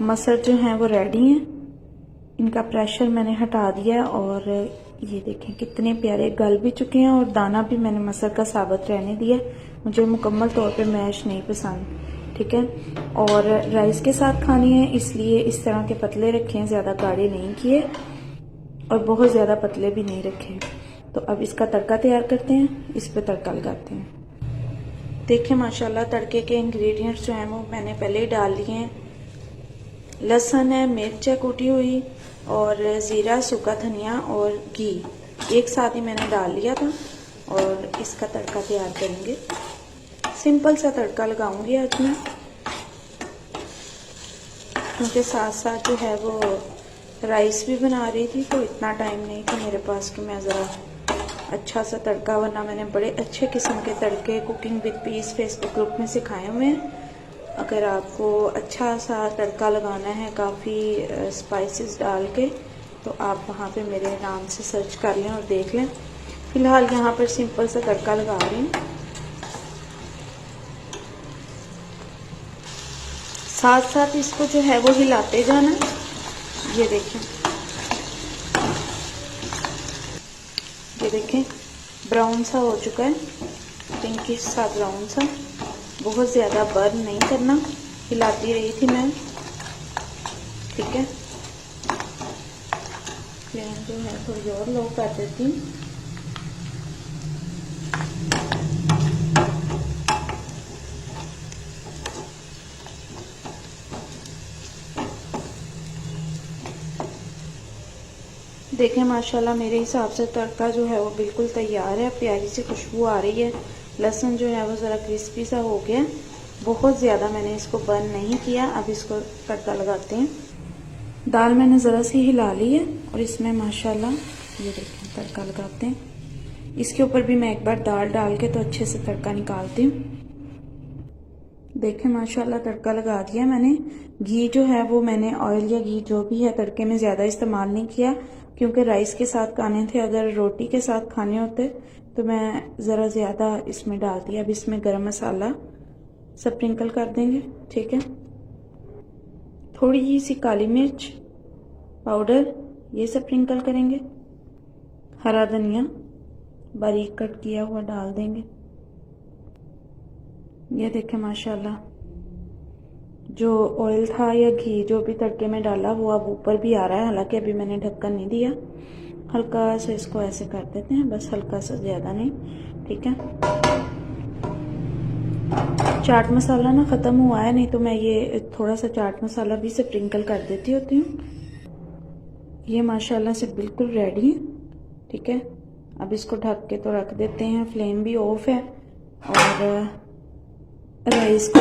मसर जो हैं वो रेडी हैं। इनका प्रेशर मैंने हटा दिया है और ये देखें कितने प्यारे गल भी चुके हैं और दाना भी मैंने मसर का साबित रहने दिया। मुझे मुकम्मल तौर पे मैश नहीं पसंद, ठीक है। और राइस के साथ खानी है इसलिए इस तरह के पतले रखे हैं, ज़्यादा गाढ़े नहीं किए और बहुत ज़्यादा पतले भी नहीं रखे। तो अब इसका तड़का तैयार करते हैं, इस पर तड़का लगाते हैं। देखिए माशाल्लाह तड़के के इंग्रेडिएंट्स जो हैं वो मैंने पहले ही डाल लिए हैं। लहसुन है, मिर्च है कूटी हुई और ज़ीरा, सूखा धनिया और घी एक साथ ही मैंने डाल लिया था और इसका तड़का तैयार करेंगे। सिंपल सा तड़का लगाऊंगी आज मैं, क्योंकि साथ साथ जो है वो राइस भी बना रही थी तो इतना टाइम नहीं था मेरे पास कि मैं ज़रा अच्छा सा तड़का, वरना मैंने बड़े अच्छे किस्म के तड़के cooking with piece Facebook group में सिखाए हुए हैं। अगर आपको अच्छा सा तड़का लगाना है काफ़ी स्पाइसेस डाल के तो आप वहाँ पे मेरे नाम से सर्च कर लें और देख लें। फ़िलहाल यहाँ पर सिंपल सा तड़का लगा रही हूँ। साथ साथ इसको जो है वो हिलाते जाना। ये देखें, ये देखें ब्राउन सा हो चुका है, पिंकिश सा ब्राउन सा। बहुत ज़्यादा बर्न नहीं करना, हिलाती रही थी मैं, ठीक है। फ्लेम जो है थोड़ी और लो कर देती हूँ। देखें माशाल्लाह मेरे हिसाब से तड़का जो है वो बिल्कुल तैयार है। प्यारी सी खुशबू आ रही है। लहसुन जो है वो ज़रा क्रिस्पी सा हो गया। बहुत ज़्यादा मैंने इसको बर्न नहीं किया। अब इसको तड़का लगाते हैं। दाल मैंने ज़रा सी हिला ली है और इसमें माशाल्लाह ये देखें तड़का लगाते हैं। इसके ऊपर भी मैं एक बार दाल डाल के तो अच्छे से तड़का निकालती हूँ। देखें माशाल्लाह तड़का लगा दिया मैंने। घी जो है वो मैंने ऑयल या घी जो भी है तड़के में ज़्यादा इस्तेमाल नहीं किया, क्योंकि राइस के साथ खाने थे। अगर रोटी के साथ खाने होते तो मैं ज़रा ज़्यादा इसमें डाल दिया। अब इसमें गरम मसाला स्प्रिंकल कर देंगे, ठीक है। थोड़ी सी काली मिर्च पाउडर ये स्प्रिंकल करेंगे। हरा धनिया बारीक कट किया हुआ डाल देंगे। ये देखें माशाल्लाह जो ऑयल था या घी जो भी तड़के में डाला वो अब ऊपर भी आ रहा है। हालांकि अभी मैंने ढक्कन नहीं दिया। हल्का सा इसको ऐसे कर देते हैं, बस हल्का सा, ज़्यादा नहीं, ठीक है। चाट मसाला ना ख़त्म हुआ है, नहीं तो मैं ये थोड़ा सा चाट मसाला भी स्प्रिंकल कर देती होती हूँ। ये माशाल्लाह से बिल्कुल रेडी है, ठीक है। अब इसको ढक के तो रख देते हैं। फ्लेम भी ऑफ है और राइस को